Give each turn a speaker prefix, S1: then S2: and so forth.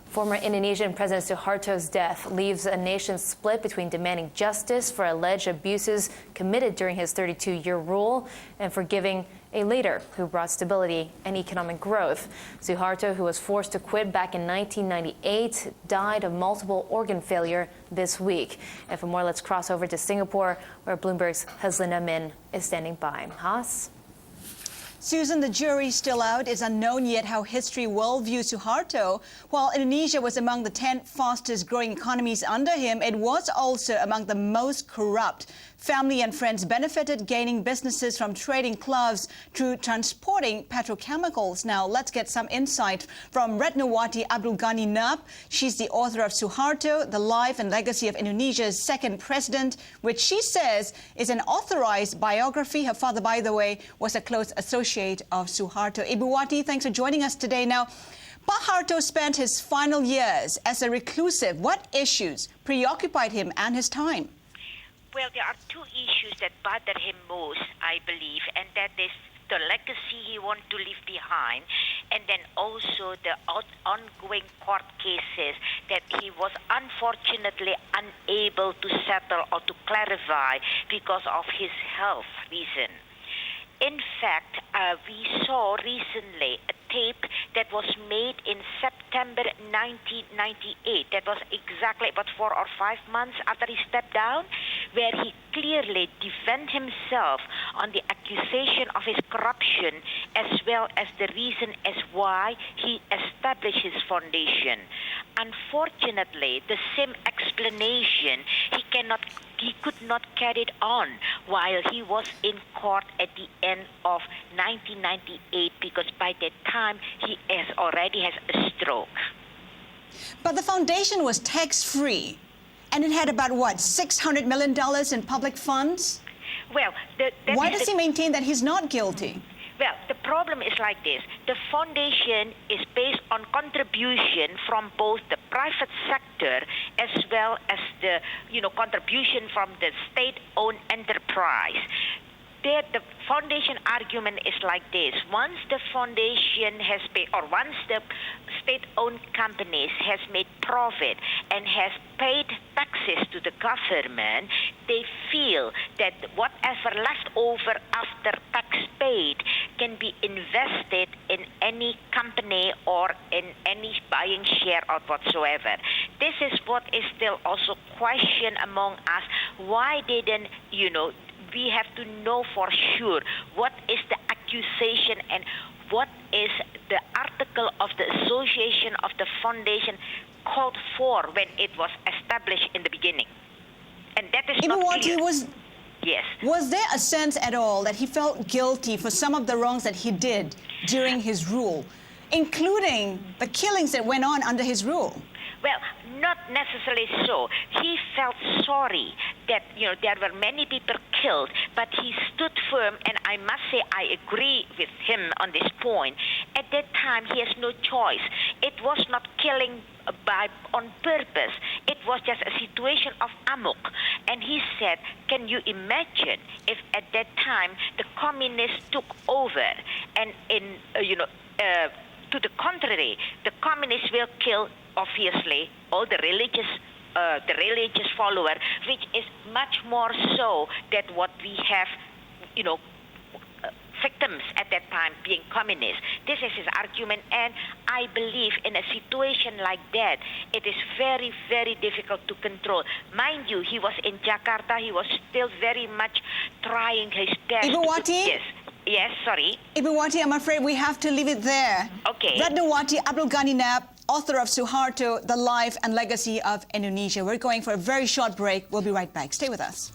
S1: Former Indonesian President Suharto's death leaves a nation split between demanding justice for alleged abuses committed during his 32-year rule and forgiving a leader who brought stability and economic growth. Suharto, who was forced to quit back in 1998, died of multiple organ failure this week. And for more, let's cross over to Singapore, where Bloomberg's Haslinda Min is standing by. Has?
S2: Susan, the jury's still out. It's unknown yet how history will view Suharto. While Indonesia was among the 10 fastest growing economies under him, it was also among the most corrupt. Family and friends benefited, gaining businesses from trading clubs through transporting petrochemicals. Now, let's get some insight from Retnawati Abdul Ghani Nab. She's the author of Suharto, The Life and Legacy of Indonesia's Second President, which she says is an authorized biography. Her father, by the way, was a close associate of Suharto. Ibu Wati, thanks for joining us today. Now, Pak Harto spent his final years as a reclusive. What issues preoccupied him and his time?
S3: Well, there are two issues that bother him most, I believe, and that is the legacy he wants to leave behind, and then also the ongoing court cases that he was unfortunately unable to settle or to clarify because of his health reason. In fact, we saw recently a tape that was made in September 1998. That was exactly about 4 or 5 months after he stepped down, where he clearly defended himself on the accusation of his corruption, as well as the reason as why he established his foundation. Unfortunately, the same explanation he could not carry it on while he was in court at the end of 1998, because by that time he already has a stroke.
S2: But the foundation was tax-free, and it had about, what, $600 million in public funds?
S3: Well,
S2: why does he maintain that he's not guilty?
S3: Well, the problem is like this. The foundation is based on contribution from both the private sector as well as the, contribution from the state-owned enterprise. The foundation argument is like this. Once the foundation has paid, or once the state-owned companies has made profit and has paid taxes to the government, they feel that whatever left over after tax paid can be invested in any company or in any buying share or whatsoever. This is what is still also questioned among us. Why didn't, we have to know for sure what is the accusation and what is the article of the association of the foundation called for when it was established in the beginning. And that is not clear. Yes.
S2: Was there a sense at all that he felt guilty for some of the wrongs that he did during his rule, including the killings that went on under his rule?
S3: Well, not necessarily so. He felt sorry that, there were many people killed, but he stood firm, and I must say I agree with him on this point. At that time, he has no choice. It was not killing on purpose. It was just a situation of amok. And he said, can you imagine if at that time the communists took over and to the contrary, the communists will kill, obviously, all the religious follower, which is much more so than what we have, victims at that time being communists. This is his argument, and I believe in a situation like that, it is very, very difficult to control. Mind you, he was in Jakarta. He was still very much trying his best.
S2: Ibu Wati?
S3: Yes, sorry.
S2: Ibu Wati, I'm afraid we have to leave it there.
S3: Okay.
S2: Retnawati Abdul Ghani Nab, author of Suharto, The Life and Legacy of Indonesia. We're going for a very short break. We'll be right back. Stay with us.